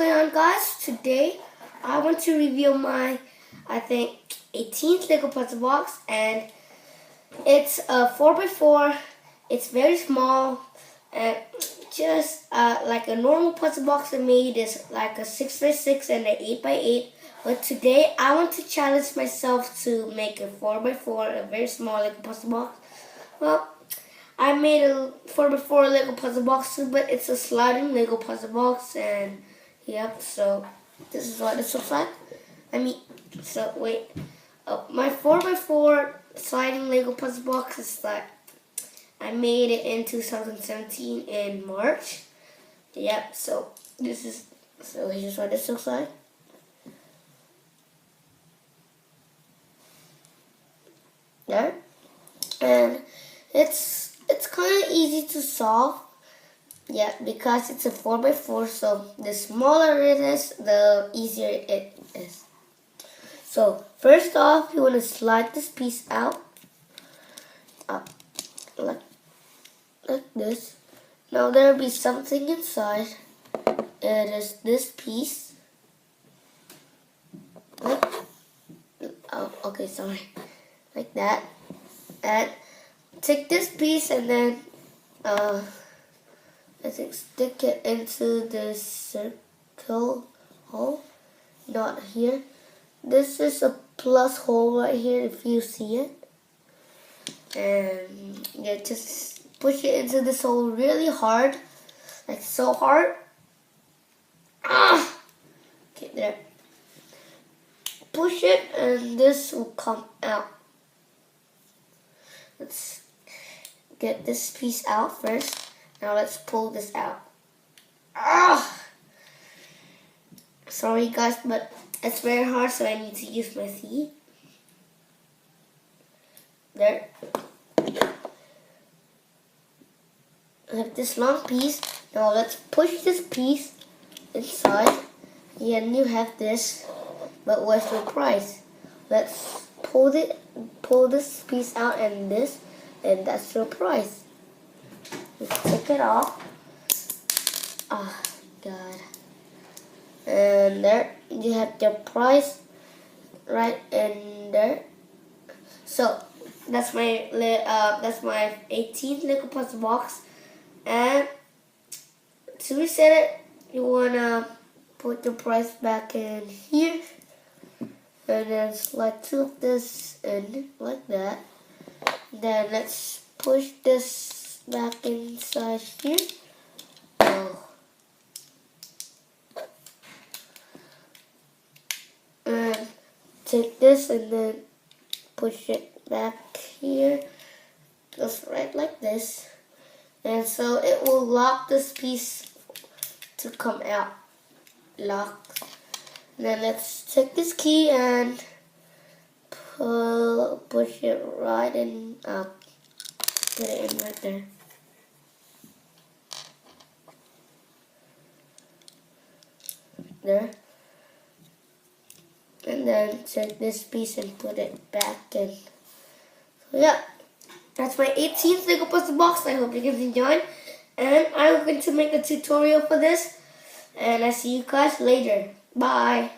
going on, guys? Today I want to review my, 18th Lego puzzle box, and it's a 4x4. It's very small, and just like a normal puzzle box I made is like a 6x6 and an 8x8. But today I want to challenge myself to make a 4x4, a very small Lego puzzle box. Well, I made a 4x4 Lego puzzle box too, but it's a sliding Lego puzzle box, and yep, so this is what this looks like. My 4x4 sliding Lego puzzle box is like, I made it in 2017 in March. Yep, so here's what this looks like. There. And it's kind of easy to solve. Yeah, because it's a 4x4, so the smaller it is, the easier it is. So first off, you want to slide this piece out, like this. Now there will be something inside. It is this piece. Like that. And take this piece and then stick it into this circle hole. Not here. This is a plus hole right here if you see it. And yeah, just push it into this hole really hard. Like so hard. Okay, there. Push it and this will come out. Let's get this piece out first. Now let's pull this out. Sorry guys, but it's very hard, so I need to use my feet. There. I have this long piece. Now let's push this piece inside. Yeah, and you have this. But what's the price? Let's pull this piece out and this, and that's your price. Let's take it off. Oh God. And there you have your price right in there. So that's my 18th Lego puzzle box. And to reset it, you wanna put the price back in here. And then slide two of this in like that. Then let's push this back inside here. And take this and then push it back here. Just right like this. And so it will lock this piece to come out. Lock. Then let's take this key and push it right in up. Put it in right there. There. And then take this piece and put it back in. So yeah, that's my 18th Lego puzzle box. I hope you guys enjoyed. And I'm going to make a tutorial for this. And I see you guys later. Bye.